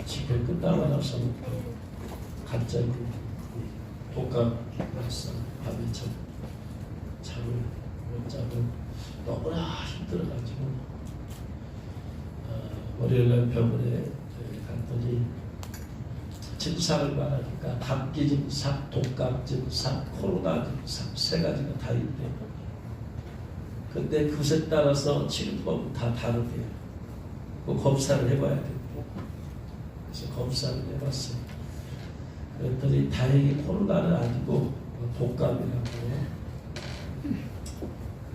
집회 끝나고 나서부터 갑자기 독감 발사, 밤에 잠을 못 자고 너무나 힘들어가지고 월요일날 병원에 갔더니 증상을 말하니까 감기 증상, 독감 증상, 코로나 증상 세 가지가 다 있대요. 근데 그것에 따라서 치료법은 다 다르대요. 그 검사를 해봐야 돼요. 그래서 검사를 해봤어요. 그랬더니 다행히 코로나는 아니고 독감이라고.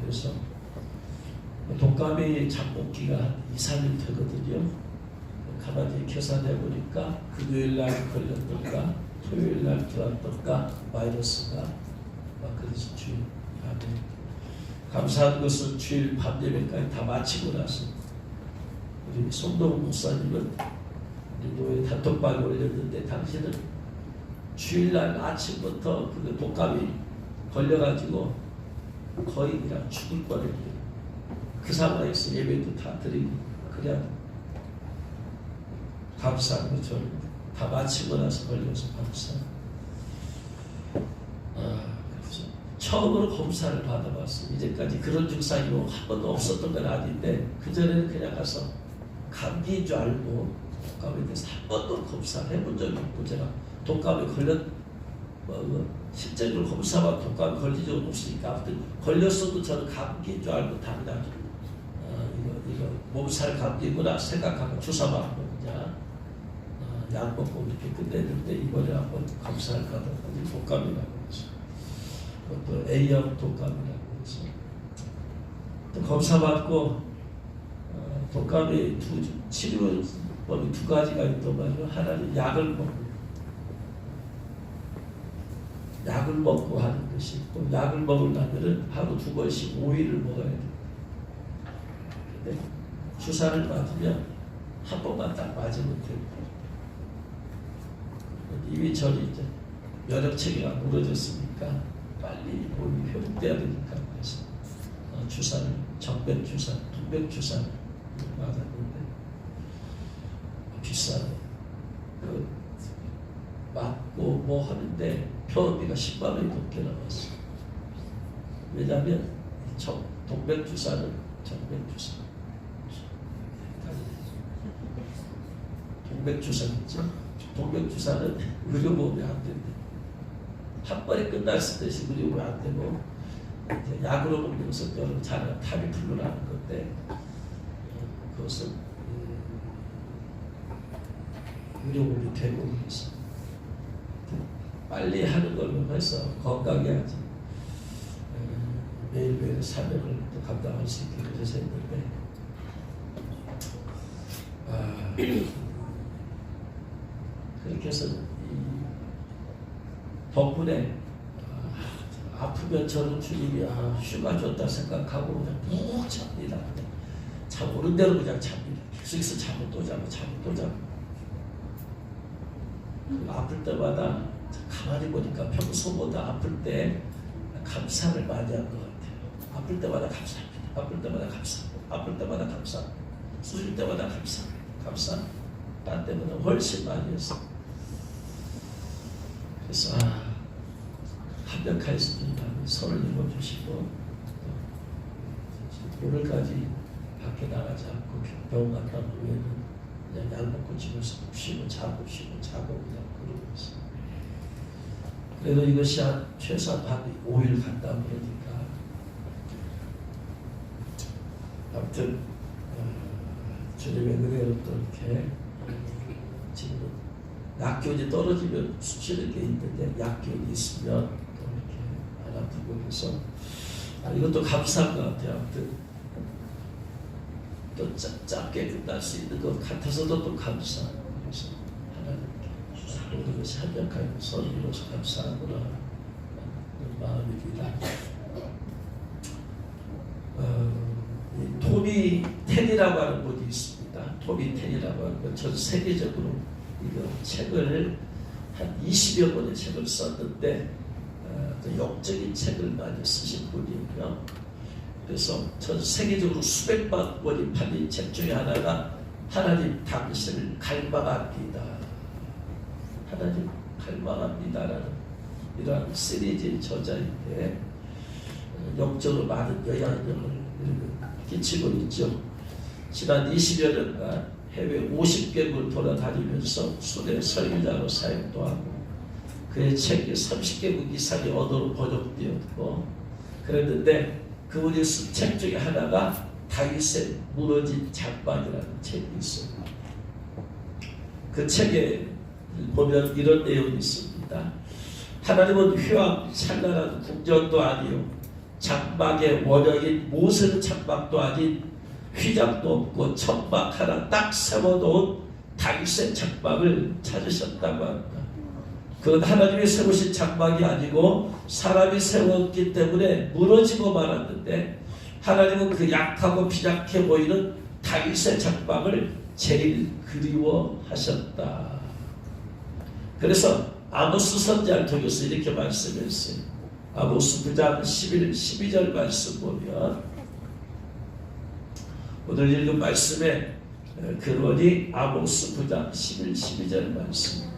그래서 독감이 잠복기가 한 2, 3일 되거든요. 가만히 계산해 보니까 금요일날 걸렸던가 토요일날 들어왔던가 바이러스가 그래서 주일 밤에 감사한 것은 주일 밤 예배까지 다 마치고 나서 우리 송동훈 목사님은 우리 교회 단톡방에 올렸는데 당신은 주일날 아침부터 그 독감이 걸려가지고 거의 그냥 죽을 뻔했대요. 그 상황에서 예배도 다 드리고 그냥 감사한 거죠. 다 마치고 나서 걸려서 감사. 그래서 처음으로 검사를 받아봤어요. 이제까지 그런 증상이 한 번도 없었던 건 아닌데 그전에는 그냥 가서 감기인 줄 알고 독감에 대해서 한 번도 검사를 해본 적이 없고 제가 독감에 실제로 검사만 독감에 걸린 적은 없으니까 아무튼 걸렸어도 저는 감기인 줄 알고 당장 이거 몸살 감기구나 생각하고 주사 맞고 그냥 약 먹고 이렇게 끝냈는데 이번에 한번 검사를 받았더니 독감이라고 해서 그것도 A형 독감이라고 해서 또 검사 받고 독감이 치료법이 두 가지가 있단 말이에요. 하나는 약을 먹고 하는 것이 있고 약을 먹으려면 하루 2번씩 5일을 먹어야 돼요. 근데 주사를 맞으면 한 번만 딱 맞으면 돼요. 이미 저는 이제 면역체계가 무너졌으니까 빨리 몸이 회복돼야 되니까 그래서 주사를 정맥 주사, 동맥 주사를 맞았는데 비싸요. 맞고 뭐 하는데 병원비가 10만 원이 넘게 나왔어. 왜냐하면 동맥 주사는 정맥 주사, 동맥 주사 있죠. 동맥 주사는 의료보험이 안 된대. 한 번에 끝났을 때 의료보험이 안 되고 이제 약으로 먹는 것은 여러분 잘 타미플루라는 건데 그것은 의료보험이 되고 그래서 빨리 하는 걸로 해서 건강해야지 매일매일 사명을 또 감당할 수 있게 그래서 했는데 그렇게 해서 덕분에 아프면 저는 주님이 휴가 줬다 생각하고 그냥 푹 잡니다. 잠 오는 대로 그냥 잡니다. 계속해서 잠을 또 자고 아플 때마다 가만히 보니까 평소보다 아플 때 감사를 많이 한 것 같아요. 아플 때마다 감사합니다. 아플 때마다 감사합니다. 아플 때마다 감사합니다. 쓰실 때마다 감사합니다. 딴 때보다 훨씬 많이 했어요. 그래서 합력하였으니 손을 읽어주시고 오늘까지 밖에 나가지 않고 병원 갔다 온 후에는 그냥 약 먹고 집에서 쉬고 자고 그냥 그러고 있어요. 그래도 이것이 최소한 한 5일 갔다 그러니까 아무튼 주님의 은혜로 또 이렇게 지금 약균이 떨어지면 수치는 게 있는데 약균이 있으면 또 이렇게 안 아프고 해서 이것도 감사한 것 같아요. 아무튼 또 짧게 끝날 수 있는 것 같아서도 또 감사하고 그래서 하나님께 모든 것이 합력하여 선으로서 감사하구나 하는 마음입니다. 토미 텐이라고 하는 분이 있습니다. 토미 텐이라고 하는 건 전 세계적으로 이거 책을 한 20여 권의 책을 썼는데 영적인 책을 많이 쓰신 분이고요. 그래서 전 세계적으로 수백만 권이 팔린 책 중에 하나가 하나님 당신을 갈망합니다. 하나님 갈망합니다라는 이러한 시리즈의 저자인데 영적으로 많은 영향력을 끼치고 있죠. 지난 20여 년간 해외 50개국을 돌아다니면서 순회 설교자로 사역도 하고 그의 책이 30개국 이상의 언어로 번역되었고 그랬는데 그분이 쓴 책 중에 하나가 다윗의 무너진 장막이라는 책이 있어요. 그 책에 보면 이런 내용이 있습니다. 하나님은 휘황 찬란한 궁전도 아니요 장막의 원형인 모세의 장막도 아닌 휘장도 없고 천막 하나 딱 세워놓은 다윗의 장막을 찾으셨다고 합니다. 그건 하나님이 세우신 장막이 아니고 사람이 세웠기 때문에 무너지고 말았는데 하나님은 그 약하고 빈약해 보이는 다윗의 장막을 제일 그리워하셨다. 그래서 아모스 선지자를 통해서 이렇게 말씀했어요. 아모스 9장 11, 12절 말씀 보면 오늘 읽은 말씀의 근원이 아모스 9장 11, 12절 말씀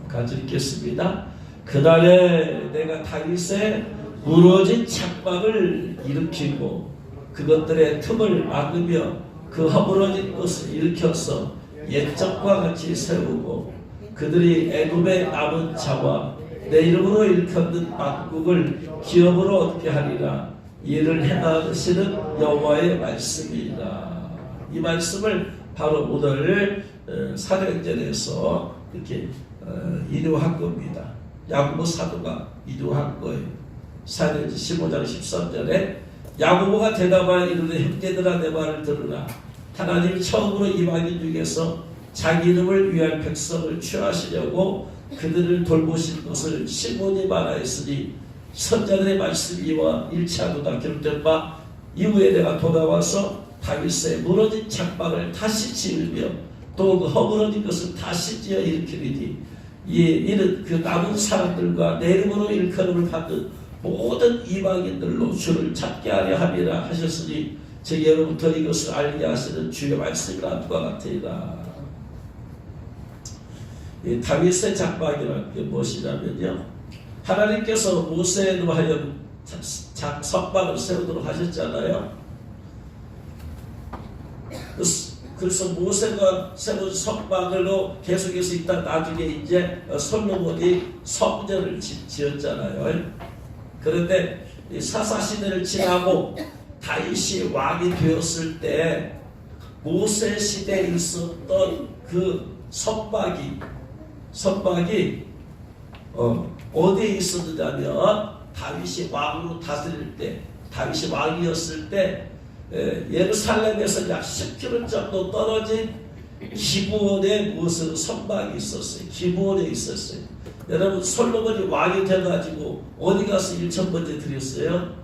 같이 읽겠습니다. 그날에 내가 다윗의 무너진 장막을 일으키고 그것들의 틈을 막으며 그 허물어진 것을 일으켜서 옛적과 같이 세우고 그들이 애굽의 남은 자와 내 이름으로 일컫는 만국을 기업으로 얻게 하리라. 이를 행하시는 여호와의 말씀이다. 이 말씀을 바로 오늘 사도행전에서 이렇게 인용한 겁니다. 야고보 사도가 인용한 거예요. 사도행전 15장 13절에 야고보가 대답하여 이르되 형제들아 내 말을 들으라. 하나님이 처음으로 이방인 중에서 자기 이름을 위할 백성을 취하시려고 그들을 돌보신 것을 신문이 말하였으니 선자들의 말씀이 이와 일치하도다. 기록된 바 이후에 내가 돌아와서 다윗의 무너진 장막을 다시 지으며 또 그 허물어진 것을 다시 지어 일으키리니 이는 그 남은 사람들과 내 이름으로 일컬음을 받는 모든 이방인들로 주를 찾게 하려 함이라 하셨으니 제 예로부터 이것을 알게 하시는 주의 말씀이라 누가 같으리라. 이 다윗의 장막이라는 게 무엇이냐면요, 하나님께서 모세로 하여금 성막을 세우도록 하셨잖아요. 그래서 모세가 세운 성막으로 계속해서 있다 나중에 이제 솔로몬이 성전을 지었잖아요. 그런데 사사시대를 지나고 다윗이 왕이 되었을 때 모세 시대에 있었던 그 성막이 어디에 있었느냐면 다윗이 왕으로 다스릴 때, 다윗이 왕이었을 때 예루살렘에서 약 10km 정도 떨어진 기브온에 무슨 성막이 있었어요. 기브온에 있었어요. 여러분 솔로몬이 왕이 돼가지고 어디 가서 1,000번째 드렸어요?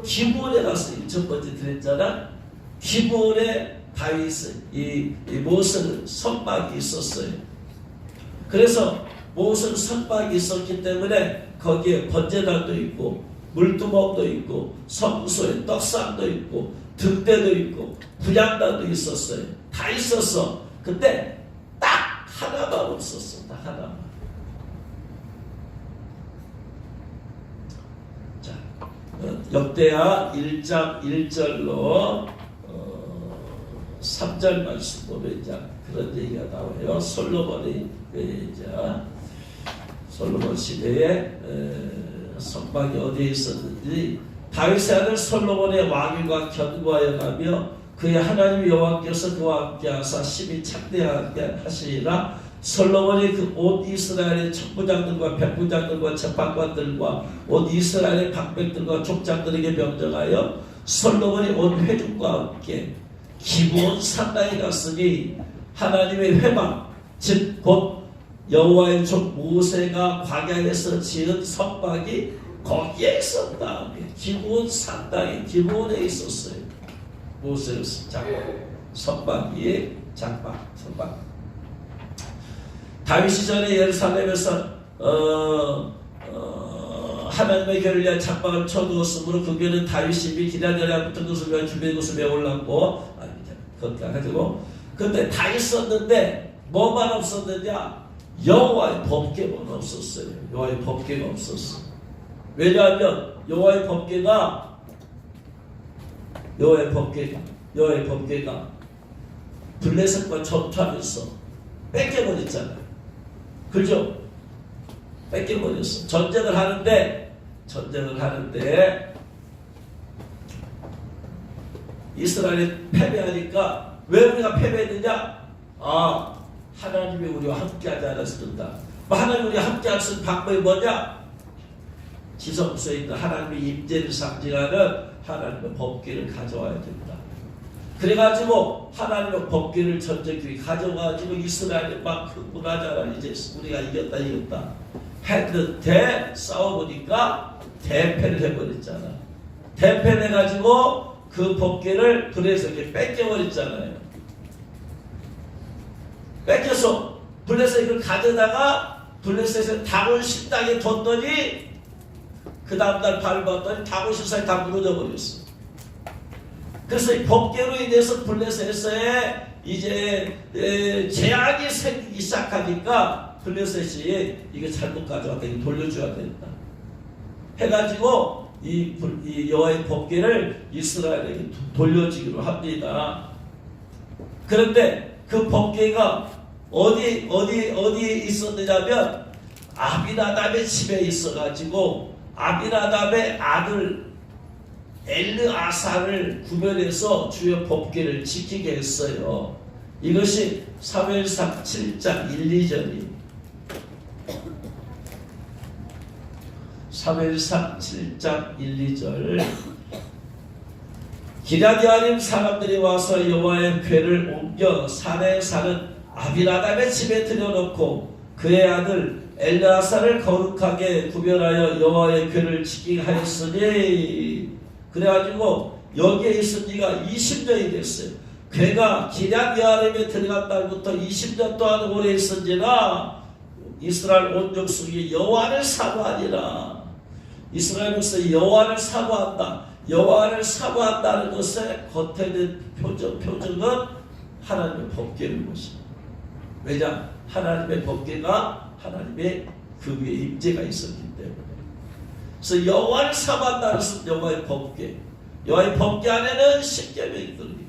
기브온에 가서 1,000번째 드렸잖아. 기브온에 다윗의 이 모세 성막이 있었어요. 그래서 모세 성막이 있었기 때문에 거기에 번제단도 있고 물두멍도 있고 성소에 떡상도 있고 등대도 있고 분향단도 있었어요. 다 있었어. 근데 딱 하나만 없었어. 딱 하나만. 자, 역대하 1장 1절로 3절 말씀 보면 이제 그런 얘기가 나와요. 솔로몬이 솔로몬 시대에 성막이 어디에 있었는지 다윗의 아들 솔로몬의 왕위가 견고하여 가며 그의 하나님 여호와께서 그와 함께 하사 심히 창대하게 하시리라. 솔로몬이 그 온 이스라엘의 천부장들과 백부장들과 재판관들과 온 이스라엘의 방백들과 족장들에게 명령하여 솔로몬이 온 회중과 함께 기브온 산당에 갔으니 하나님의 회막 즉 곧 여호와의 종 모세가 광야에서 지은 성막이 거기에 있었다. 기브온 산당에 기브온에 있었어요. 모세의 성막이 장막 성막. 다윗 시절에 예루살렘에서 하나님의 교회를 위한 장막을 쳐두었으므로 그 교회는 다윗이 기다려야 붙은 것을 위한 준비된 것을 메올랐고 그렇게 가지고 근데 다 있었는데 뭐만 없었느냐? 여호와의 법궤만 없었어요. 여호와의 법궤가 없었어. 왜냐하면 여호와의 법궤가 블레셋과 전투하면서 뺏겨버렸잖아요. 그죠? 뺏겨버렸어. 전쟁을 하는데 이스라엘이 패배하니까 왜 우리가 패배했느냐? 하나님이 우리와 함께하지 않았습니다. 하나님이 우리와 함께할 수 있는 방법이 뭐냐? 지성소에 있는 하나님의 임재를 상징하는 하나님의 법궤를 가져와야 된다. 그래가지고 하나님의 법궤를 전쟁기에 가져가지고 이스라엘이 막 흥분하잖아. 이제 우리가 이겼다 했는데 싸워보니까 대패를 해버렸잖아. 대패를 해가지고 그 법궤를 블레셋에게 뺏겨버렸잖아요. 뺏겨서 블레셋이 그걸 가져다가 블레셋의 다곤 식당에 뒀더니 그 다음날 밟았더니 다곤 식당이 다 무너져 버렸어. 그래서 이 법궤로 인해서 블레셋에 이제 재앙이 생기기 시작하니까 블레셋이 이거 잘못 가져왔다, 이거 돌려줘야 된다 해가지고 이 여호와의 법궤를 이스라엘에게 돌려주기로 합니다. 그런데 그 법궤가 어디에 있었느냐면 아비나답의 집에 있어가지고 아비나답의 아들 엘르아사를 구별해서 주의 법궤를 지키게 했어요. 이것이 사무엘상 7장 1, 2절이 사무엘상 7장 1, 2절 기럇여아림 사람들이 와서 여호와의 궤를 옮겨 산에 사는 아비나답의 집에 들여놓고 그의 아들 엘르아사를 거룩하게 구별하여 여호와의 궤를 지키게 하였으니 그래가지고 여기에 있은 지가 20년이 됐어요. 궤가 기럇여아림에 들어간 날부터 20년 동안 오래 있은지라 이스라엘 온 족속이 여호와를 사모하니라. 이스라엘로서 여호와를 사모한다. 여호와를 사모한다는 것의 겉에 표정은 하나님의 법궤인 것입니다. 왜냐? 하나님의 법궤가 하나님의 그 위에 임재가 있었기 때문에. 그래서 여호와를 사모한다는 것은 여호와의 법궤. 여호와의 법궤 안에는 십계명이 들어있다.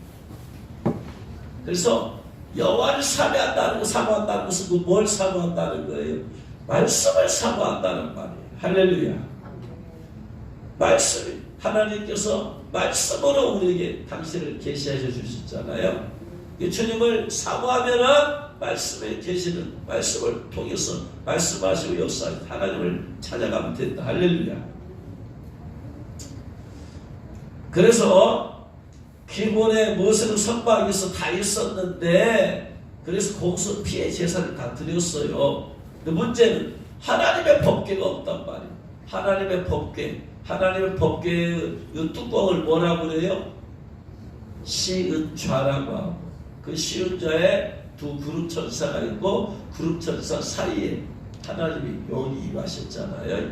그래서 여호와를 사모한다는 것은 뭘 사모한다는 거예요? 말씀을 사모한다는 말이에요. 할렐루야. 말씀이 하나님께서 말씀으로 우리에게 당신을 계시해 주셨잖아요. 주님을 사모하면은 말씀에 계시는 말씀을 통해서 말씀하시고 역사하시고 하나님을 찾아가면 된다. 할렐루야. 그래서 기본에 모세는 선박에서 다 있었는데 그래서 거기서 피해 제사를 다 드렸어요. 근데 문제는 하나님의 법궤가 없단 말이에요. 하나님의 법궤의 뚜껑을 뭐라고 그래요? 시은좌라고 하고 그 시은좌에 두 그룹 천사가 있고 그룹 천사 사이에 하나님이 영이 임하셨잖아요.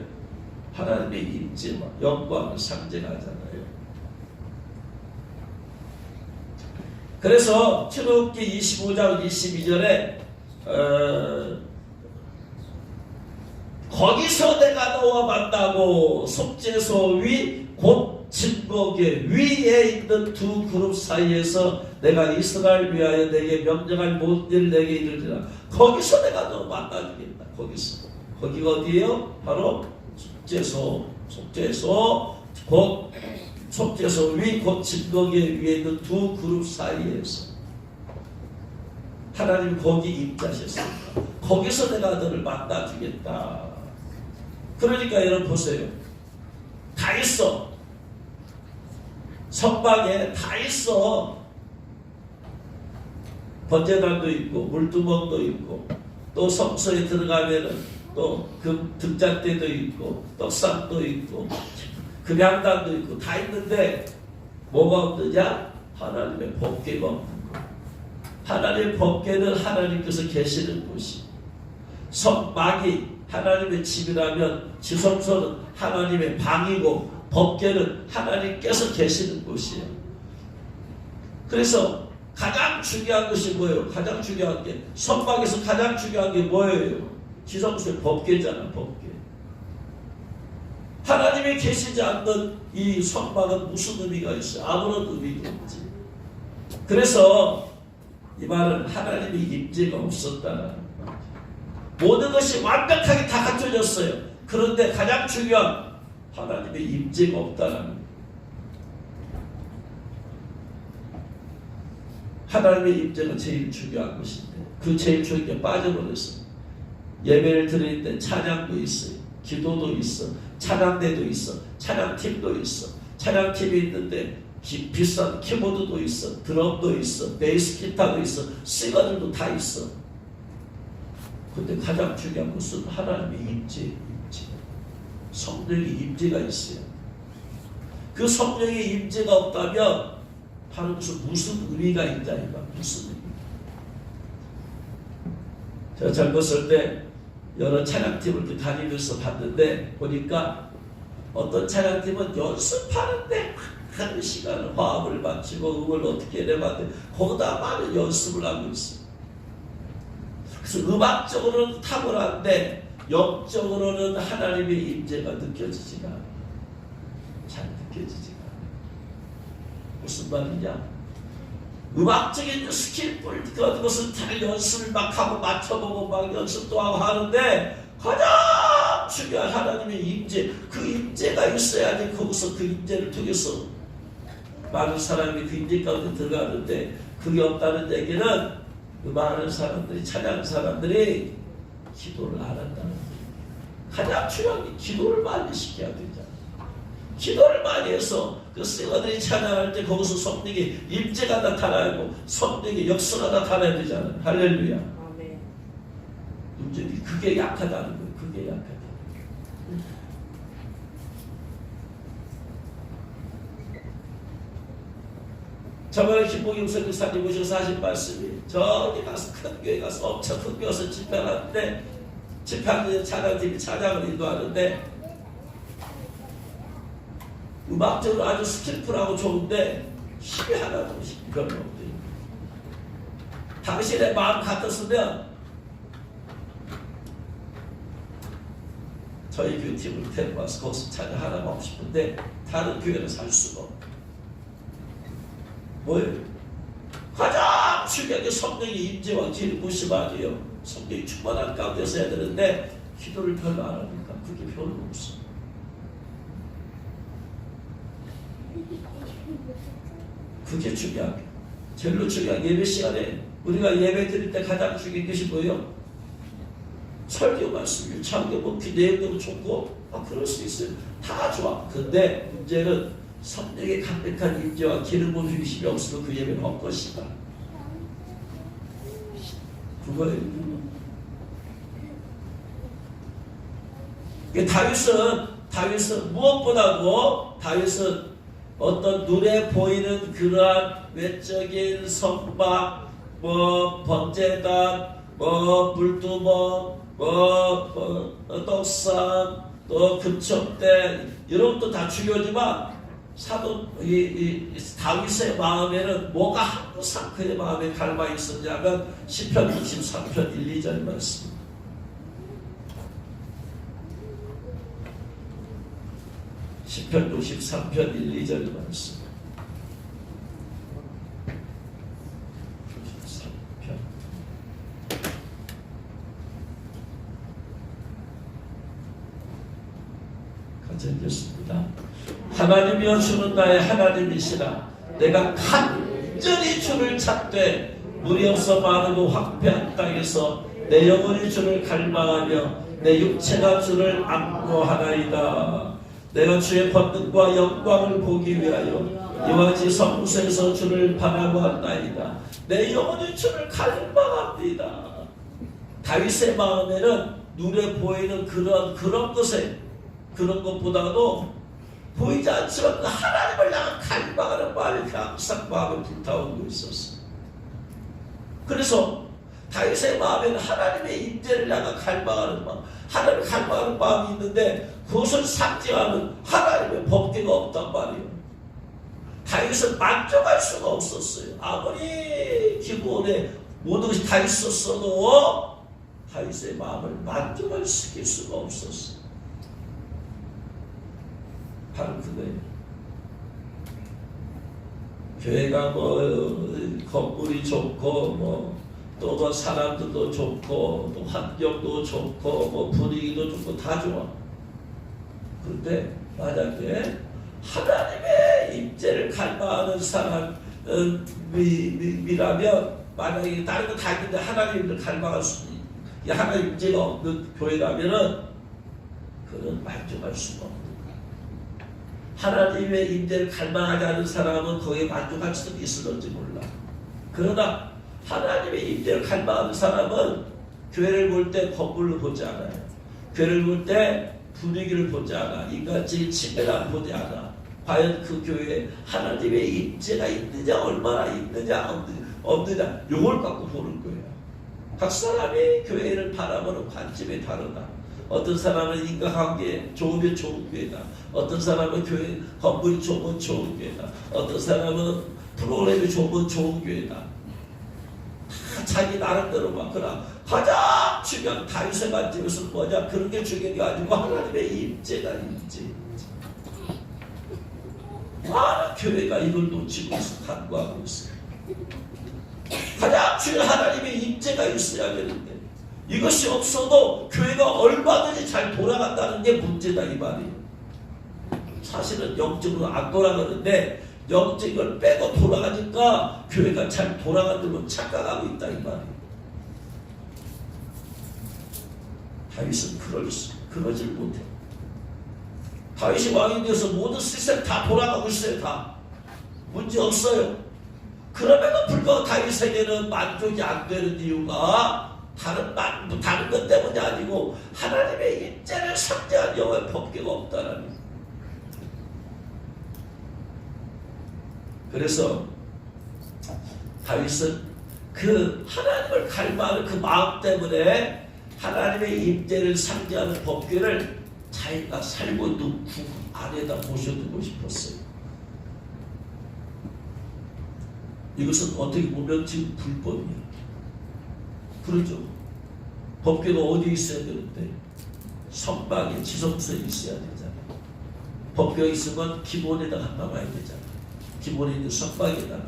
하나님의 임재와 영광을 상징하잖아요. 그래서 출애굽기 25장 22절에 거기서 내가 너와 만나고 속죄소 위 곧 증거궤 위에 있는 두 그룹 사이에서 내가 이스라엘 위하여 내게 명령할 모든 일을 내게 이르리라. 거기서 내가 너 만나주겠다. 거기가 어디예요? 바로 속죄소 위 곧 증거궤 위에 있는 두 그룹 사이에서 하나님 거기 임자셨습니다. 거기서 내가 너를 만나주겠다. 그러니까 여러분 보세요. 다 있어. 선박에 다 있어. 번제단도 있고 물두멍도 있고 또 성소에 들어가면은 또 등잔대도 있고 떡상도 있고 금양단도 있고 다 있는데 뭐가 없느냐? 하나님의 법궤가 없는 거. 하나님의 법궤는 하나님께서 계시는 곳이. 성막이 하나님의 집이라면 지성소는 하나님의 방이고 법궤는 하나님께서 계시는 곳이에요. 그래서 가장 중요한 것이 뭐예요? 가장 중요한 게 선박에서 가장 중요한 게 뭐예요? 지성소의 법궤잖아. 법궤. 하나님이 계시지 않는 이 선박은 무슨 의미가 있어요? 아무런 의미가 없지. 그래서 이 말은 하나님의 임재가 없었다는 말이죠. 모든 것이 완벽하게 다 갖춰졌어요. 그런데 가장 중요한 하나님의 임재가 없다는 거예요. 하나님의 임재가 제일 중요한 것인데 그 제일 중요한 게 빠져버렸어요. 예배를 드릴 때 찬양도 있어요. 기도도 있어. 찬양대도 있어. 찬양팀도 있어. 찬양팀이 있는데 비싼 키보드도 있어. 드럼도 있어. 베이스 기타도 있어. 싱어들도 다 있어. 근데 가장 중요한 것은 하나님의 임재. 성령의 임재가 있어요. 그 성령의 임재가 없다면 바로 무슨 의미가 있다 이거 무슨 의미? 제가 젊었을 때 여러 찬양팀을 다니면서 봤는데 보니까 어떤 찬양팀은 연습하는데 하는 시간을 화음을 맞추고 음을 어떻게 내봤는데 거기다 많은 연습을 하고 있어요. 그래서 음악적으로는 탁월한데 영적으로는 하나님의 임재가 느껴지지가 않아요. 잘 느껴지지가 않아요. 무슨 말이냐? 음악적인 스킬풀 그것을 잘 연습을 막 하고 맞춰보고 막 연습도 하고 하는데 가장 중요한 하나님의 임재, 그 임재가 있어야지 거기서 그 임재를 통해서 많은 사람이 그 임재 가운데 들어가는데 그게 없다는 얘기는 그 많은 사람들이 찬양 사람들이 기도를 안 한다는 거예요. 가장 중요한 게 기도를 많이 시켜야 되잖아요. 기도를 많이 해서 그 싱어들이 찬양할 때 거기서 성령의 임재가 나타나고 성령의 역사가 나타나야 되잖아요. 할렐루야. 아멘. 문제는 그게 약하다는 거예요. 그게 약하다. 저번에 김봉영 선교사님 오셔서 하신 말씀이 저기 가서 큰 교회 가서 엄청 큰 교회 가서 집회를 하는데 집회하는 찬양팀이 찬양을 인도하는데 음악적으로 아주 스킬풀하고 좋은데 힘이 하나도 별로 없대요. 당신의 마음 같았으면 저희 교회팀을 데리고 와서 거기서 찬양하라고 하고 싶은데 다른 교회는 살 수가 없고 뭐예요? 가장 중요한 게 성령의 임재와 기름 부심 아니에요. 성령이 충만한 가운데서 해야 되는데 기도를 별로 안 하니까 그게 별로 없어. 그게 중요한 게 제일로 중요한 예배 시간에 우리가 예배 드릴 때 가장 중요한 것이 뭐예요? 설교 말씀, 유창교, 그 내용도 좋고 그럴 수 있어요. 다 좋아. 근데 문제는 성령의 강력한 임재와 기름 부음이 힘이 없으면 그 예배는 헛것이다. 그거예요. 다윗은 무엇보다도 다윗은 어떤 눈에 보이는 그러한 외적인 성막, 번제단, 물두멍, 떡상, 또 금총대 이런 것도 다 중요하지만 다윗의 마음에는 뭐가 항상 그의 마음에 갈망이 있었냐면 시편 63편 1, 2절 말씀. 시편 63편 1, 2절 말씀. 63편. 같이 읽겠습니다. 하나님이여 주는 나의 하나님이시라. 내가 간절히 주를 찾되 물이 없어 마르고 황폐한 땅에서 내 영혼이 주를 갈망하며 내 육체가 주를 안고하나이다. 내가 주의 권능과 영광을 보기 위하여 이와 같이 성소에서 주를 바라보았나이다. 내 영혼이 주를 갈망합니다. 다윗의 마음에는 눈에 보이는 그런 것보다도 보이지 않지만 하나님을 향한 갈망하는 마음이 항상 마음에 불타오르고 있었어. 그래서 다윗의 마음에는 하나님의 임재를 향한 갈망하는 마음, 하나님을 갈망하는 마음이 있는데 그것을 상징하는 하나님의 법궤가 없단 말이에요. 다윗은 만족할 수가 없었어요. 아무리 기브온에 모든 것이 다 있었어도 다윗의 마음을 만족을 시킬 수가 없었어요. 바로 그거예요. 교회가 건물이 좋고 또 사람들도 좋고 또 환경도 좋고 분위기도 좋고 다 좋아. 그런데 만약에 하나님의 임재를 갈망하는 사람이라면, 만약에 다른 거 다 있는데 하나님을 갈망할 수 있는 하나님 임재가 없는 교회라면은 그는 만족할 수가 없는 거야. 하나님의 임재를 갈망하지 않은 사람은 거기에 만족할 수도 있을지 몰라. 그러나 하나님의 임재를 갈망하는 사람은 교회를 볼 때 건물로 보지 않아요. 교회를 볼 때 분위기를 보지 않아. 인간적인 측면을 보지 않아. 과연 그 교회에 하나님의 임재가 있느냐, 얼마나 있느냐, 없느냐, 요걸 갖고 보는 거예요. 각 사람이 교회를 바라보는 관점이 다르다. 어떤 사람은 인간관계 좋으면 좋은 교회다. 어떤 사람은 교회 건물이 좋으면 좋은 교회다. 어떤 사람은 프로그램이 좋으면 좋은 교회다. 다 자기 나름대로 막. 그러나 가장 중요한 다윗의 관점에서는 뭐냐? 그런 게 중요한 게 아니고 하나님의 임재가 임재. 많은 교회가 이걸 놓치고 있어, 간과하고 있어요. 가장 중요한 하나님의 임재가 있어야 되는데 이것이 없어도 교회가 얼마든지 잘 돌아간다는 게 문제다 이 말이에요. 사실은 영적으로 안 돌아가는데 영적을 빼고 돌아가니까 교회가 잘 돌아간다고 착각하고 있다 이 말이에요. 다윗은 그러질 못해. 다윗이 왕이 되어서 모든 시스템 다 돌아가고 있어요. 다 문제 없어요. 그럼에도 불구하고 다윗에게는 만족이 안 되는 이유가 다른 것 때문이 아니고 하나님의 임재를 상대한 여호와의 법궤가 없다라는 거예요. 그래서 다윗은 그 하나님을 갈망하는 그 마음 때문에 하나님의 임재를 상대하는 법궤를 자기가 살고 있는 국 안에다 모셔두고 싶었어요. 이것은 어떻게 보면 지금 불법이에요. 그렇죠. 법궤가 어디 있어야 되는데 성막에 지성소에 있어야 되잖아요. 법궤가 있으면 기본에다가 담아야 되잖아요. 기본에 있는 성막에다가.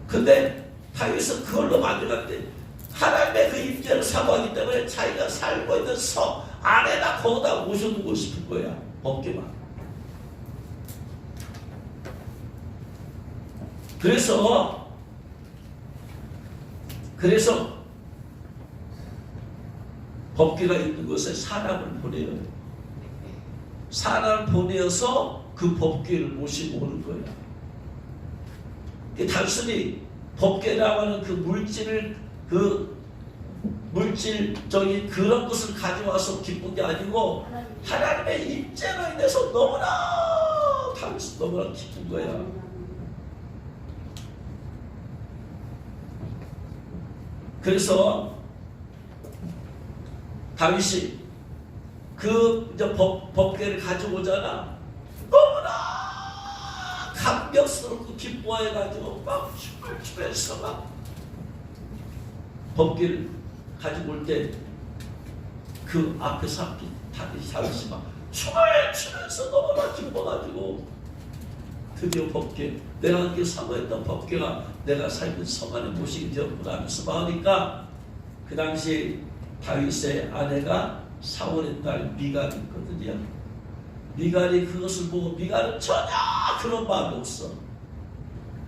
근데 다윗은 그걸로 만들었대. 하나님의 그 임재를 사모하기 때문에 자기가 살고 있는 성 안에다 거기다 모셔두고 싶은 거야. 법궤만. 그래서 법궤가 있는 곳에 사람을 보내요. 사람을 보내어서 그 법궤를 모시고 오는 거야. 단순히 법궤라고 하는 그 물질적인 그런 것을 가져와서 기쁜 게 아니고 하나님의 임재로 인해서 너무나 기쁜 거야. 그래서 다윗이 그 법궤를 가지고 오잖아. 너무나 감격스럽고 기뻐해가지고 막 춤을 추면서 막 법궤를 가지고 올 때 그 앞에서 다윗이 막 춤을 추면서 너무나 기뻐가지고 드디어 법궤, 내가 함께 사모했던 법궤가 내가 살던 성 안에 모시게 되었구나 하면서 마으니까 그 당시 다윗의 아내가 사울의 딸 미갈이 있거든요. 미갈이 그것을 보고 미갈은 전혀 그런 마음이 없어.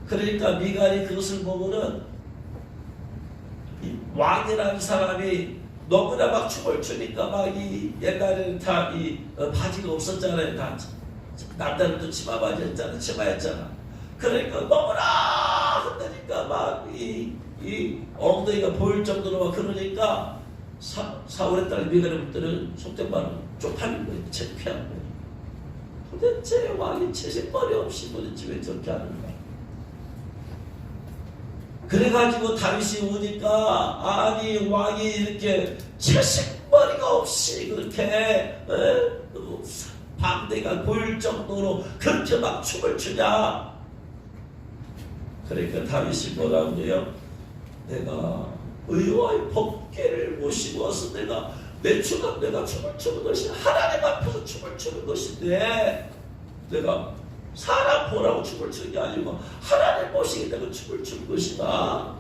그러니까 미갈이 그것을 보고는 이 왕이라는 사람이 너무나 막 춤을 추니까 막 이 옛날에는 다 이 바지가 없었잖아요. 다 남자들도 치마 바지였잖아. 치마였잖아. 그러니까 너무나 흔드니까 막 이 엉덩이가 보일 정도로 막 그러니까 사울의 딸 미갈의 볼 때는 속된 말로 쪽팔린 거예요. 창피한 거예요. 도대체 왕이 채색머리 없이 도대체 왜 저렇게 하는가. 그래가지고 다윗이 오니까 아니 왕이 이렇게 채색머리가 없이 그렇게 방대가 보일 정도로 그렇게 막 춤을 추냐. 그러니까 다윗이 뭐라고 그래요? 내가 의와의 법궤를 모시고 와서 내가 매주간 내가 춤을 추는 것이 하나님 앞에서 춤을 추는 것인데, 내가 사람 보라고 춤을 추는 게 아니고 하나님 모시기 때문에 춤을 추는 것이다.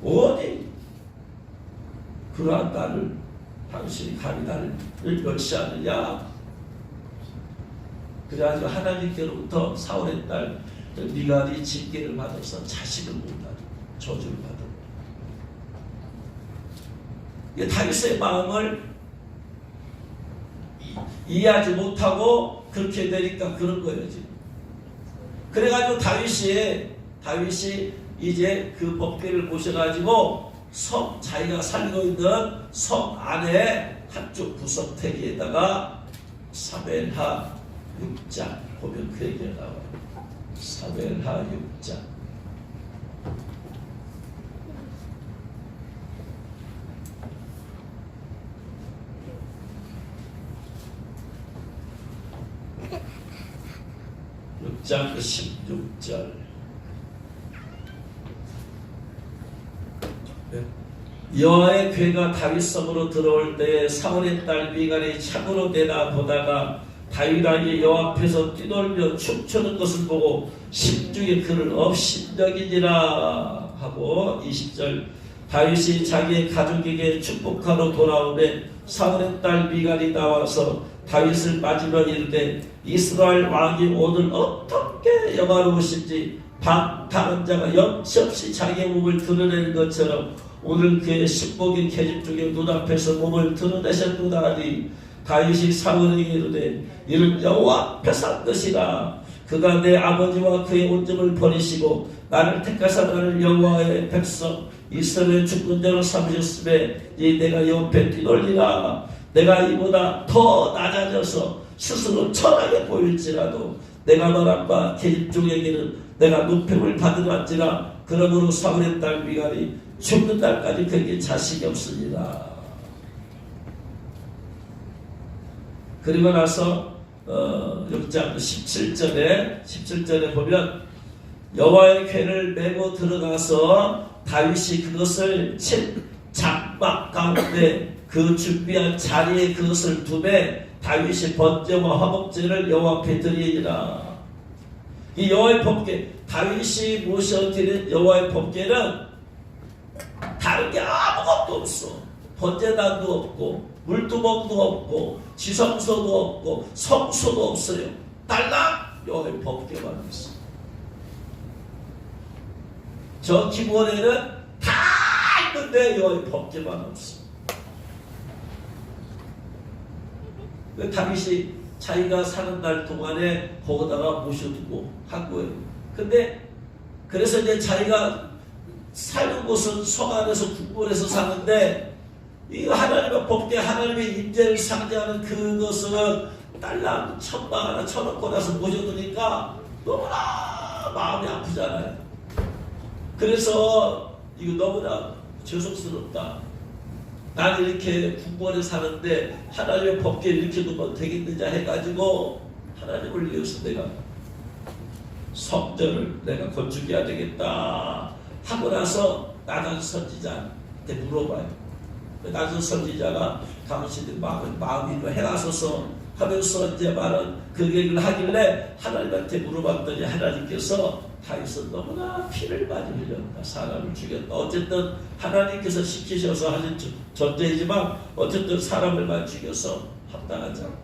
어디 그러한 나를 당신이 감히 나를 멸시하느냐. 그래가지고 하나님께로부터 사울의 딸 미갈이 징계를 받아서 자식을 못하는 저주를 받은. 이게 다윗의 마음을 이해하지 못하고 그렇게 되니까 그런 거예요 지금. 그래가지고 다윗이 이제 그 법궤를 모셔가지고 자기가 살고 있는 성 안에 한쪽 구석대기에다가 사무엘하 6장 보면 그 얘기가 나와요. 사무엘하 6장. 장 16절. 여호와의 괴가 다윗 성으로 들어올 때에 사울의 딸 미갈이 창으로 내다보다가 다윗아기 여호와 앞에서 뛰놀며 춤추는 것을 보고 심중에 그를 업신여기니라 하고 20절. 다윗이 자기의 가족에게 축복하러 돌아오매 사울의 딸 미갈이 나와서 다윗을 맞으며 이르되 이스라엘 왕이 오늘 어떻게 영화로우신지 다른 자가 염치없이 자기의 몸을 드러내는 것처럼 오늘 그의 신복의 계집 중에 눈앞에서 몸을 드러내셨도다 하니 다윗이 사울에게 이르되 이는 여호와 앞에서 한 것이라. 그가 내 아버지와 그의 온전을 버리시고 나를 택하사 나를 여호와의 백성 이스라엘의 주권자로 삼으셨음에 이 내가 옆에 뛰놀리라. 내가 이보다 더 낮아져서 스스로 천하게 보일지라도 내가 말한 바 계집 중에게는 내가 높임을 받으란지라. 그러므로 사울의 딸 미갈이 죽는 날까지 그에게 자식이 없으니라. 그리고 나서 6장 17절에 보면 여호와의 궤를 메고 들어가서 다윗이 그것을 장막 가운데 그 준비한 자리에 그것을 두매 다윗이 번제와 화목제를 여호와 앞에 드리니라. 이 여호와의 법궤, 다윗이 모셔드린 여호와의 법궤는 다른 게 아무것도 없어. 번제단도 없고 물두멍도 없고 지성소도 없고 성소도 없어요. 딸랑 여호와의 법궤만 있어. 저 기본에는 다 있는데 여호와의 법궤만 없어. 다윗이 자기가 사는 날 동안에 거기다가 모셔두고 한 거예요. 근데 그래서 이제 자기가 사는 곳은 성 안에서 궁궐에서 사는데 이 하나님의 법궤, 하나님의 임재를 상징하는 그것은 딸랑 천막 하나 쳐놓고 나서 모셔두니까 너무나 마음이 아프잖아요. 그래서 이거 너무나 죄송스럽다. 나는 이렇게 궁궐에 사는데 하나님의 법궤를 이렇게 두면 되겠느냐 해가지고 하나님을 위해서 내가 성전을 내가 건축해야 되겠다 하고 나서 나단 선지자한테 물어봐요. 나단 선지자가 당신의 마음이 해나서서 하면서 이제 말은 그 얘기를 하길래 하나님한테 물어봤더니 하나님께서 다윗은 너무나 피를 많이 흘렸다. 사람을 죽였다. 어쨌든 하나님께서 시키셔서 하신 존재이지만 어쨌든 사람을 많이 죽여서 합당하지 않다.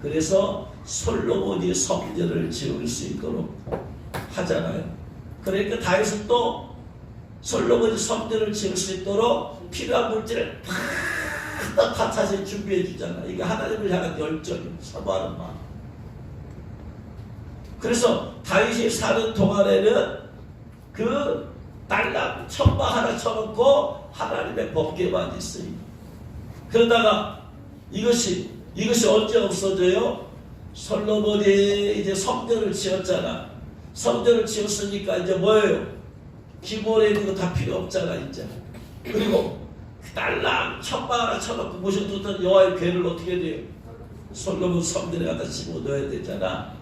그래서 솔로몬이 성전을 지을 수 있도록 하잖아요. 그러니까 다윗은 또 솔로몬이 성전을 지을 수 있도록 필요한 물질을 다 갖춰서 준비해 주잖아. 이게 하나님을 향한 열정이 사모하는 마음. 그래서 다윗이 사는 동안에는 그 딸랑 천막 하나 쳐놓고 하나님의 법궤만 있어요. 그러다가 이것이 언제 없어져요? 솔로몬이 이제 성전을 지었잖아. 성전을 지었으니까 이제 뭐예요? 기본에 있는 거 다 필요 없잖아 이제. 그리고 달랑 천막 하나 쳐놓고 모셔두던 여호와의 궤를 어떻게 돼요? 솔로몬 성전에 갖다 집어넣어야 되잖아.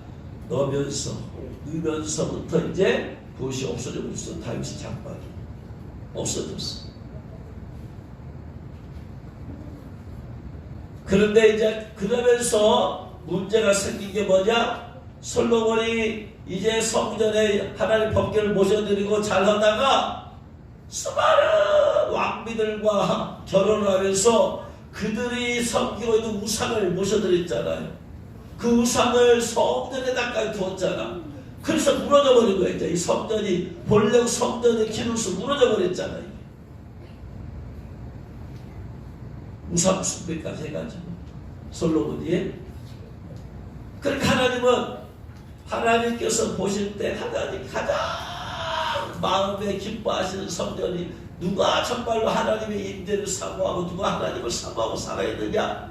넣으면서부터 이제 그것이 없어져 버렸어. 다윗의 장막이 없어졌어. 그런데 이제 그러면서 문제가 생긴 게 뭐냐? 솔로몬이 이제 성전에 하나님 법궤를 모셔드리고 잘하다가 수많은 왕비들과 결혼을 하면서 그들이 섬기고 있는 우상을 모셔드렸잖아요. 그 우상을 성전에다까지 두었잖아. 그래서 무너져 버린 거예요. 이제 이 성전이 본래 성전의 기둥수 무너져 버렸잖아요. 우상 숭배까지 해가지고 솔로몬이. 그러니까 하나님께서 보실 때 하나님 가장 마음에 기뻐하시는 성전이 누가 정말로 하나님의 임재를 사모하고 누가 하나님을 사모하고 살아있느냐?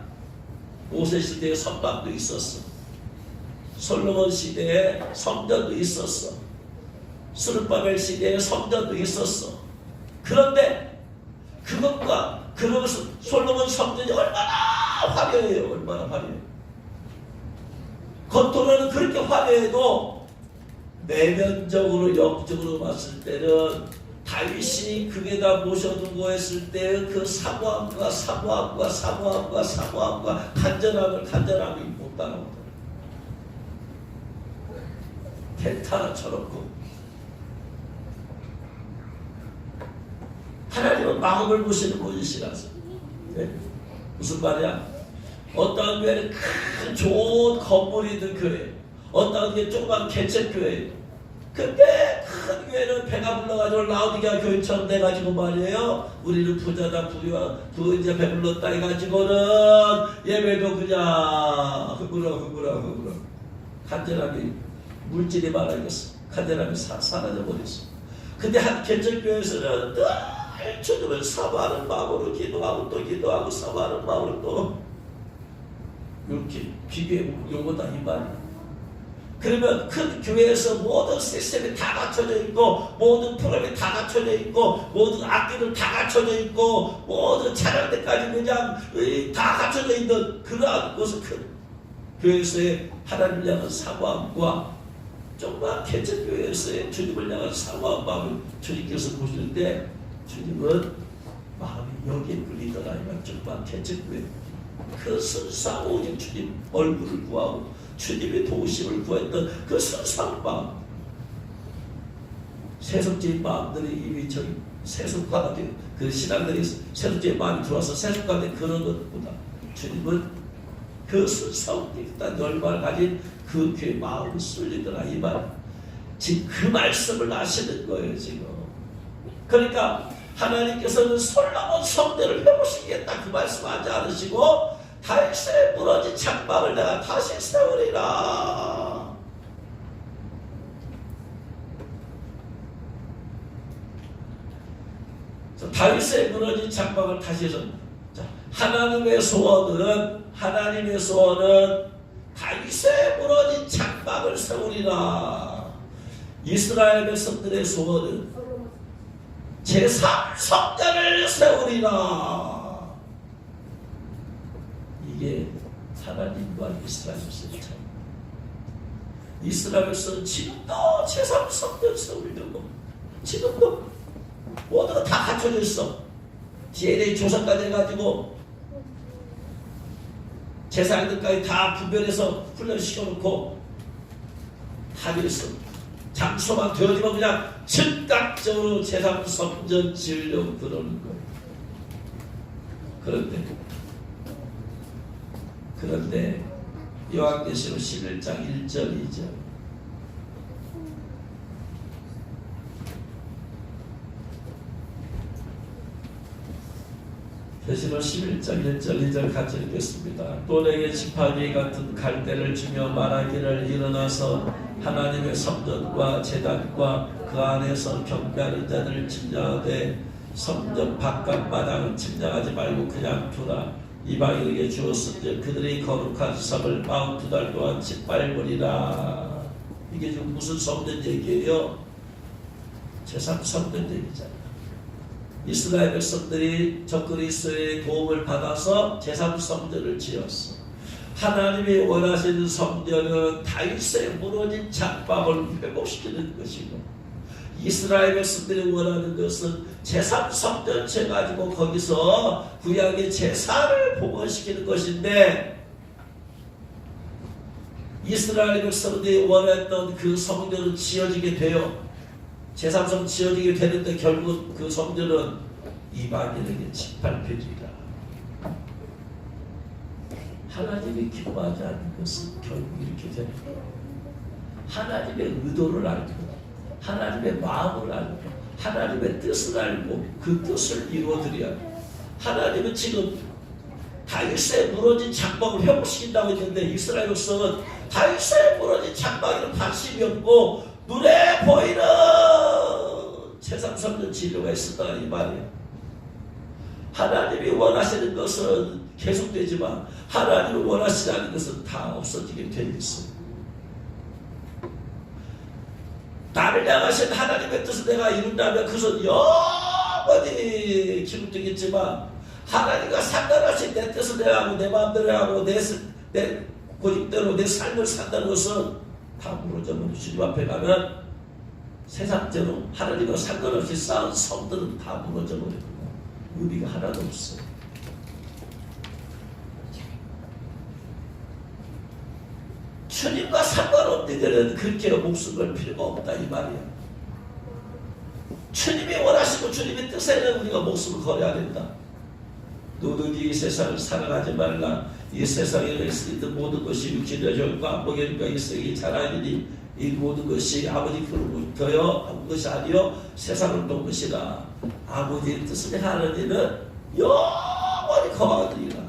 모세 시대에 성막도 있었어. 솔로몬 시대에 성전도 있었어. 스룹바벨 시대에 성전도 있었어. 그런데 그러면서 솔로몬 성전이 얼마나 화려해요. 얼마나 화려해요. 겉으로는 그렇게 화려해도 내면적으로 영적으로 봤을 때는 다윗이 그게다 모셔두고 했을 때 그 사모함과 간절함을 못 따라오더라. 텐트 하나 쳐놓고 하나님은 마음을 보시는 분이시라서. 네? 무슨 말이야? 어떤 교회는 큰 좋은 건물이 있는 교회, 어떤 게 조그만 개척교회. 근데 큰 교회는 배가 불러가지고 라우디게아 교회처럼 돼가지고 말이에요. 우리는 부자다, 이제 배불렀다 해가지고는 예배도 그냥 흐물어 간절함이 물질이 많아졌어. 간절함이 사라져버렸어. 근데 한 개척교회에서는 늘 주님을 사모하는 마음으로 기도하고 또 기도하고 사모하는 마음으로 또 이렇게 비교해 요거다 이 말이야. 그러면 큰 교회에서 모든 시스템이 다 갖춰져 있고 모든 프로그램이 다 갖춰져 있고 모든 악기들 다 갖춰져 있고 모든 찬양대까지 그냥 다 갖춰져 있는 그러한 곳은 큰 교회에서의 하나님을 향한 사모함과 정말 개척교회에서의 주님을 향한 사모한 마음을 주님께서 보실 때 주님은 마음이 여기에 끌리더라. 정말 개척교회 그 순수하고 오직 주님 얼굴을 구하고 주님의 도우심을 구했던 그 순수한 마음, 세속적인 마음들이 이미 저기 세속화가 되고 그 신앙들이 세속적인 마음이 들어와서 세속화된 그런 것보다 주님은 그 순수하고 깨끗한 열망을 가진 그 교회 마음을 쏠리더라 이 말. 지금 그 말씀을 하시는 거예요 지금. 그러니까 하나님께서는 솔로몬 성전을 회복시키겠다 그 말씀하지 않으시고 다윗의 무너진 장막을 내가 다시 세우리라. 다윗의 무너진 장막을 다시 해서 하나님의 소원은 다윗의 무너진 장막을 세우리라. 이스라엘 백성들의 소원은 제3성전을 세우리라. 이게 하나님과 이스라엘 백성의 차이. 이스라엘 백성은 지금도 제3성전 세우려고 지금도 모두가 다 갖춰져 있어. DNA 조사까지 해가지고 제사장들까지 다 분별해서 훈련시켜놓고 다 되었어. 장소만 되어지면 그냥 즉각적으로 제3성전 지으려고 그러는 거예요. 그런데 요한계시록 11장 1절 2절 계시록 11장 1절 2절 같이 읽겠습니다. 또 내게 지팡이 같은 갈대를 주며 말하기를 일어나서 하나님의 성전과 제단과 그 안에서 경배하는 자들을 침략하되 성전 바깥 마당은 침략하지 말고 그냥 두라. 이방인에게 주었으니 그들이 거룩한 성을 42달 동안 짓밟으리라. 이게 지금 무슨 성전 얘기예요? 제3성전 얘기잖아요. 이스라엘 백성들이 적그리스도의 도움을 받아서 제3성전을 지었어. 하나님이 원하시는 성전은 다윗의 무너진 장막을 회복시키는 것이고, 이스라엘 백성들이 원하는 것은 제3성전 지어가지고 거기서 구약의 제사를 복원시키는 것인데, 이스라엘 백성들이 원했던 그 성전은 지어지게 돼요. 제3성 지어지게 되는데 결국 그 성전은 이방인에게 짓밟혀지라. 하나님이 기뻐하지 않는 것은 결국 이렇게 되는 거예요. 하나님의 의도를 알고, 하나님의 마음을 알고, 하나님의 뜻을 알고 그 뜻을 이루어드려야 해요. 하나님은 지금 다윗의 무너진 장막을 회복시킨다고 했는데, 이스라엘 백성은 다윗의 무너진 장막에는 관심이 없고 눈에 보이는 제3성전 지료가 있었다 이 말이에요. 하나님이 원하시는 것은 계속되지만 하나님이 원하시지 않는 것은 다 없어지게 되어 있어요. 나를 향하신 하나님의 뜻을 내가 이룬다면 그것은 영원히 기록되겠지만, 하나님과 상관없이 내 뜻을 내가 하고 내 마음대로 하고 내 고집대로 내 삶을 산다는 것은 다 무너져버리고, 주님 앞에 가면 세상대로 하나님과 상관없이 쌓은 성들은 다 무너져버리고 의미가 하나도 없어요. 주님과 상관없는 데는 그렇게 목숨 걸 필요가 없다 이 말이야. 주님이 원하시고 주님의 뜻에는 우리가 목숨을 걸어야 된다. 누구든지 이 세상을 사랑하지 말라. 이 세상에 있는 모든 것이 육신의 정과 안목이니까 이 세상이 자라이니 이 모든 것이 아버지 그로부터요 한 것이 아니요 세상을 놓은 것이라. 아버지의 뜻을 하는 이는 영원히 거하리라.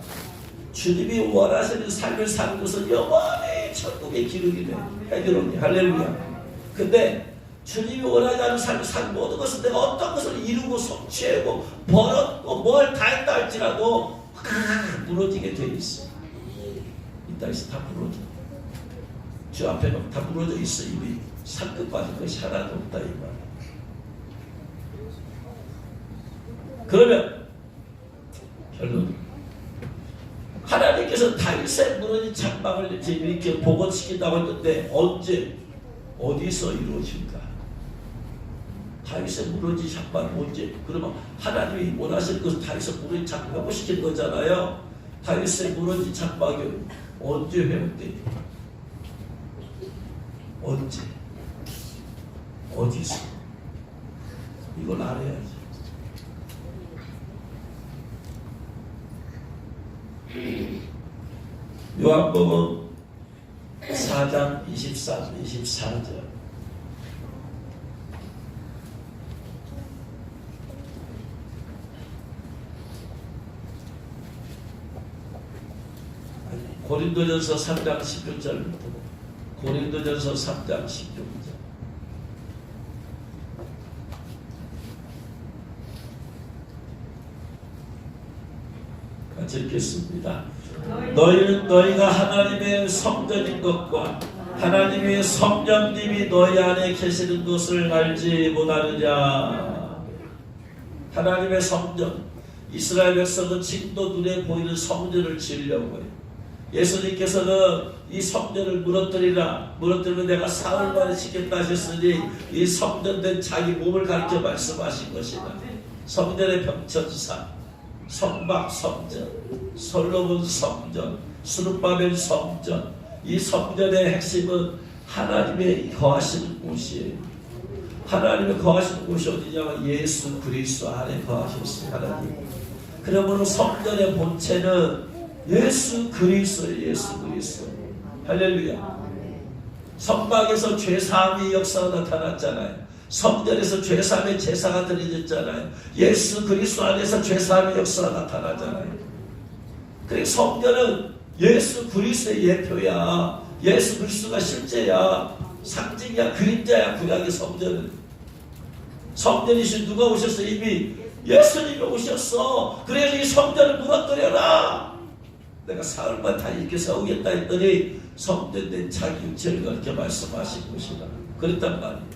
주님이 원하시는 삶을 사는 것은 영원히 천국의 기록이네. 해결하니 할렐루야. 근데 주님이 원하지 않는 삶을 사는 모든 것은 내가 어떤 것을 이루고 성취하고 벌었고 뭘 다 했다 할지라도 무너지게 돼 있어. 이 땅에서 다 무너져. 주 앞에 다 무너져 있어. 이미 상급 받은 것이 하나도 없다 이 말. 그러면 결론, 하나님께서 다윗의 무너진 장막을 이렇게 복원시킨다고 했는데 언제 어디서 이루어질까? 다윗의 무너진 장막이 언제? 그러면 하나님이 원하시는 것은 다윗의 무너진 장막을 회복시킨 거잖아요. 다윗의 무너진 장막이 언제 회복되니? 언제? 어디서? 이걸 알아야지. 요한복음 4장 23, 24절. 고린도전서 3장 16절부터 고린도전서 3장 16절. 같이 읽겠습니다. 너희가 하나님의 성전인 것과 하나님의 성령님이 너희 안에 계시는 것을 알지 못하느냐. 하나님의 성전, 이스라엘 백성은 지금도 눈에 보이는 성전을 지으려고 해요. 예수님께서는 이 성전을 무너뜨리면 내가 사흘 만에 짓겠다 하셨으니 이 성전된 자기 몸을 가리켜 말씀하신 것이다. 성전의 병천사, 성막 성전, 솔로몬 성전, 스룹바벨 성전. 이 성전의 핵심은 하나님의 거하시는 곳이에요. 하나님의 거하시는 곳이 어디냐면 예수 그리스도 안에 거하셨어요. 하나님. 그러므로 성전의 본체는 예수 그리스도예요. 예수 그리스도. 할렐루야. 성막에서 죄사함의 역사가 나타났잖아요. 성전에서 죄사함의 제사가 드려졌잖아요. 예수 그리스도 안에서 죄사함의 역사가 나타나잖아요. 그러니까 성전은 예수 그리스도의 예표야. 예수 그리스도가 실제야. 상징이야. 그림자야. 구약의 성전은. 성전이신 누가 오셨어? 이미 예수님이 오셨어. 그래서 이 성전을 무너뜨려라. 내가 사흘만 다 이렇게 세우겠다 했더니 성전된 자기 육체를 그렇게 말씀하신 것이다. 그랬단 말이에요.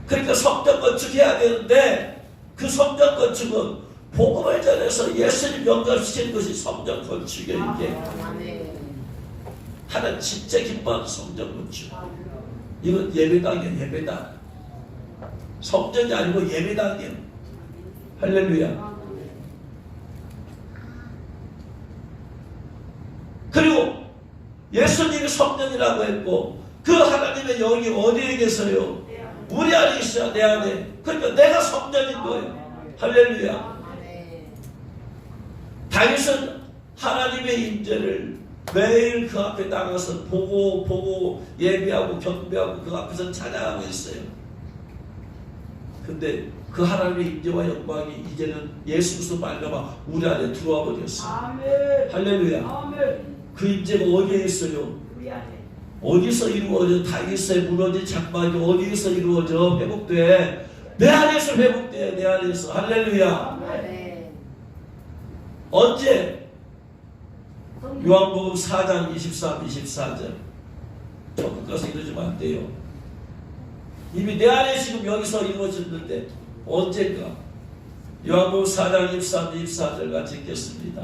그러니까 성전 건축해야 되는데 그 성전 건축은 복음을 전해서 예수님 영접시키는 것이 성전 건축이에요. 이게 하나님 진짜 기뻐하는 성전 건축. 이건 예배당이에요. 예배당. 성전이 아니고 예배당이에요. 할렐루야. 그리고 예수님이 성전이라고 했고 그 하나님의 영이 어디에 계세요? 우리 안에 계시죠. 내 안에. 그러니까 내가 성전인 거예요. 할렐루야. 다윗은 하나님의 임재를 매일 그 앞에 나가서 보고 예배하고 경배하고 그 앞에서 찬양하고 있어요. 근데 그 하나님의 임재와 영광이 이제는 예수 그리스도 말미암아 우리 안에 들어와 버렸어요. 할렐루야. 그 임재가 어디에 있어요? 어디서 이루어져? 다윗의 무너진 장막이 어디에서 이루어져? 회복돼. 내 안에서 회복돼. 내 안에서. 할렐루야. 언제? 요한복음 4장 23, 24절. 조금 가서 이러지면 안 돼요. 이미 내 안에 지금 여기서 이루어졌는데 언젠가? 요한복음 4장 23, 24절 같이 읽겠습니다.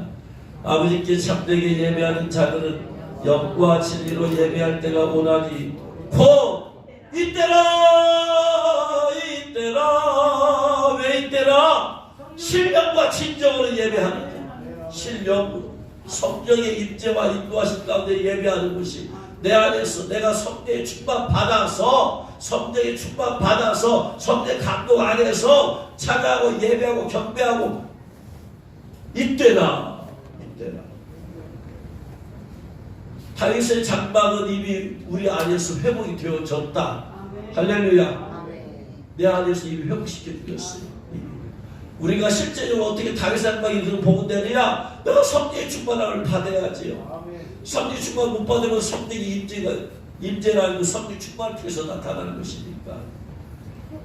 아버지께 참되게 예배하는 자들은 영과 진리로 예배할 때가 오나니 곧 이때라. 왜 이때라? 신령과 진정으로 예배하는 자. 신령 성령의 임재와 인도하신 가운데 예배하는 것이 내 안에서 내가 성령의 충만 받아서 성령의 감동 안에서 찬양하고 예배하고 경배하고 이때라. 다윗의 장막은 이미 우리 안에서 회복이 되어졌다. 할렐루야. 내 안에서 이미 회복시켜주겠어요. 우리가 실제적으로 어떻게 다윗의 장막이 복원되느냐? 내가 성령의 충만함을 받아야지요. 성령 충만 못 받으면 성령의 임재라는 그 성령 충만을 통해서 나타나는 것이니까.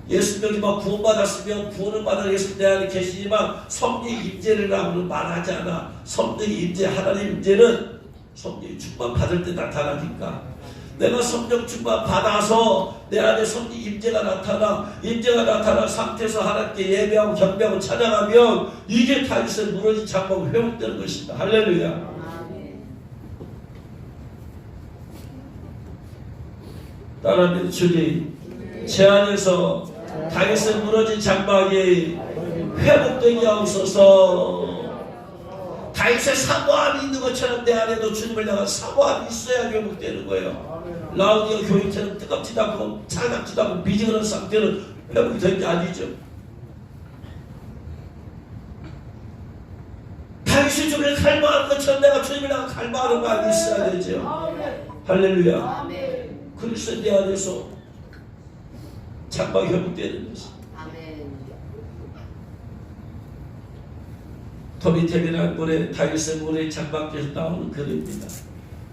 예수님이 막 구원받았으면 구원을 받아 예수님 내 안에 계시지만 성령의 임재를 말하지 않아. 성령의 임재, 하나님의 임재는 성령 충만 받을 때 나타나니까 내가 성령 충만 받아서 내 안에 성령 임재가 나타나 상태에서 하나님께 예배하고 경배하고 찬양하면 이게 다윗의 무너진 장막이 회복되는 것입니다. 할렐루야. 따라합니다. 주님 제 안에서 다윗의 무너진 장막이 회복되게 하옵소서. 다윗의 사모함이 있는 것처럼 내 안에도 주님을 향한 사모함이 있어야 회복되는 거예요. 라우디아 교인처럼 뜨겁지도 않고 차갑지도 않고 미지근한 상태는 회복이 된 게 아니죠. 다윗이 주님을 갈망하는 것처럼 내가 주님을 향한 갈망하는 마음이 있어야 되죠. 할렐루야. 그리스도 내 안에서 장막이 회복되는 것이. 토비테미라는 문에 다윗의 문의 장막에서 나오는 글입니다.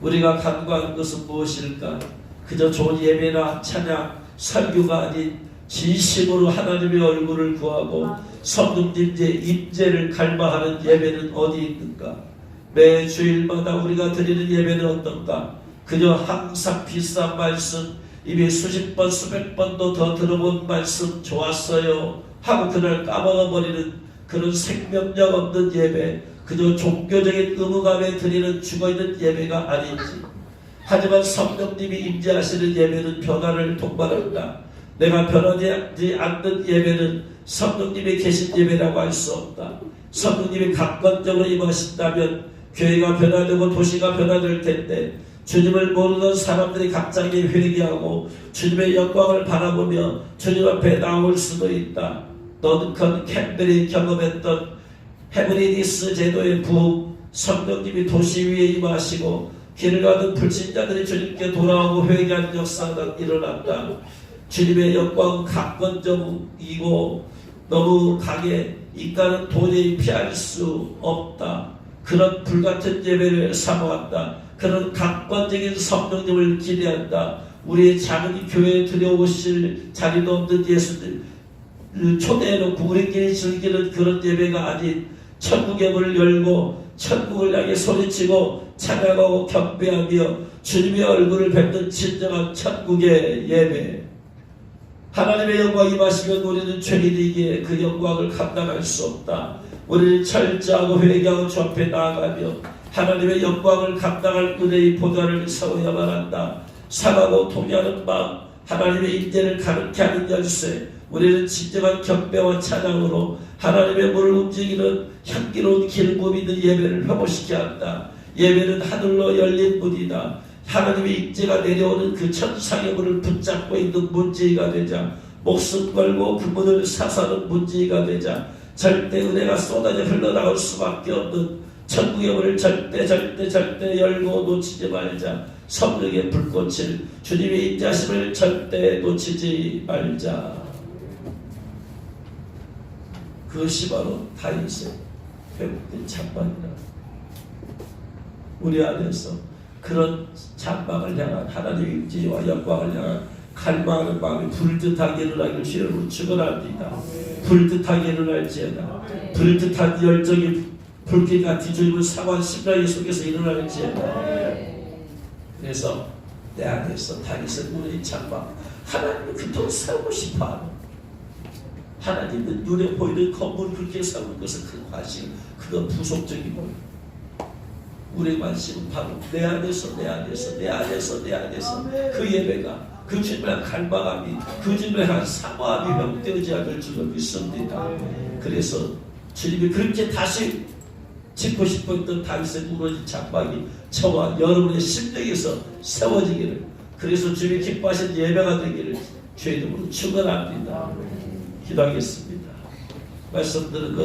우리가 간구하는 것은 무엇일까? 그저 좋은 예배나 찬양, 설교가 아닌 진심으로 하나님의 얼굴을 구하고 성령님의 임재를 갈망하는 예배는 어디 있는가? 매 주일마다 우리가 드리는 예배는 어떤가? 그저 항상 비싼 말씀, 이미 수십 번 수백 번도 더 들어본 말씀 좋았어요 하고 그날 까먹어버리는 그런 생명력 없는 예배, 그저 종교적인 의무감에 드리는 죽어있는 예배가 아닌지. 하지만 성령님이 임재하시는 예배는 변화를 동반한다. 내가 변하지 않는 예배는 성령님이 계신 예배라고 할 수 없다. 성령님이 각관적으로 임하신다면 교회가 변화되고 도시가 변화될 텐데 주님을 모르는 사람들이 갑자기 회개하고 주님의 영광을 바라보며 주님 앞에 나올 수도 있다. 너는 캠벨이 경험했던 헤브리디스 제도의 부흥, 성령님이 도시 위에 임하시고 길을 가던 불신자들이 주님께 돌아오고 회개하는 역사가 일어났다. 주님의 영광은 각권적이고 너무 강해 인간은 도저히 피할 수 없다. 그런 불같은 예배를 사모한다. 그런 각관적인 성령님을 기대한다. 우리의 작은 교회에 들여오실 자리도 없는 예수님 초대해놓고 우리끼리 즐기는 그런 예배가 아닌 천국의 문을 열고 천국을 향해 소리치고 찬양하고 경배하며 주님의 얼굴을 뵙는 진정한 천국의 예배. 하나님의 영광이 임하시면 우리는 죄인이기에 그 영광을 감당할 수 없다. 우리는 철저하고 회개하고 주 앞에 나아가며 하나님의 영광을 감당할 은혜의 보좌를 세워야만 한다. 사랑하고 통회하는 마음, 하나님의 인재를 가르게 하는 열쇠, 우리는 진정한 경배와 찬양으로 하나님의 문을 움직이는 향기로운 기름붐 있는 예배를 회복시켜야 한다. 예배는 하늘로 열린 문이다. 하나님의 인재가 내려오는 그 천상의 문을 붙잡고 있는 문지기가 되자, 목숨 걸고 그 문을 사사는 문지기가 되자 절대 은혜가 쏟아져 흘러나올 수밖에 없는 천국의 문을 절대 열고 놓치지 말자. 성령의 불꽃을, 주님의 인자심을 절대 놓치지 말자. 그것이 바로 다윗의 회복된 찬방이다. 우리 안에서 그런 찬방을 향한 하나님의 임재와 영광을 향한 갈망하는 마음이 불뜻하게 일어나기를 주님으로 축원합니다. 불뜻하게 일어날지어다. 불뜻한 열정이 불길같이 주님을 상한 심령의 속에서 일어날지어다. 그래서 내 안에서 다윗의 눈의 찬방, 하나님을 그토록 세우고 싶어하는, 하나님은 눈에 보이는 건물을 그렇게 세우는 것은 큰 관심, 그건 부속적이고, 우리의 관심은 바로 내 안에서 그 예배가, 그 주님의 갈망함이, 그 주님의 한 사모함이 회복되지 않을 줄로 믿습니다. 그래서 주님이 그렇게 다시 짓고 싶었던 다윗의 무너진 찬방이 저와 여러분의 심령에서 세워지기를, 그래서 주님이 기뻐하신 예배가 되기를 주의 이름으로 축원합니다. 기도하겠습니다. 말씀 들은 것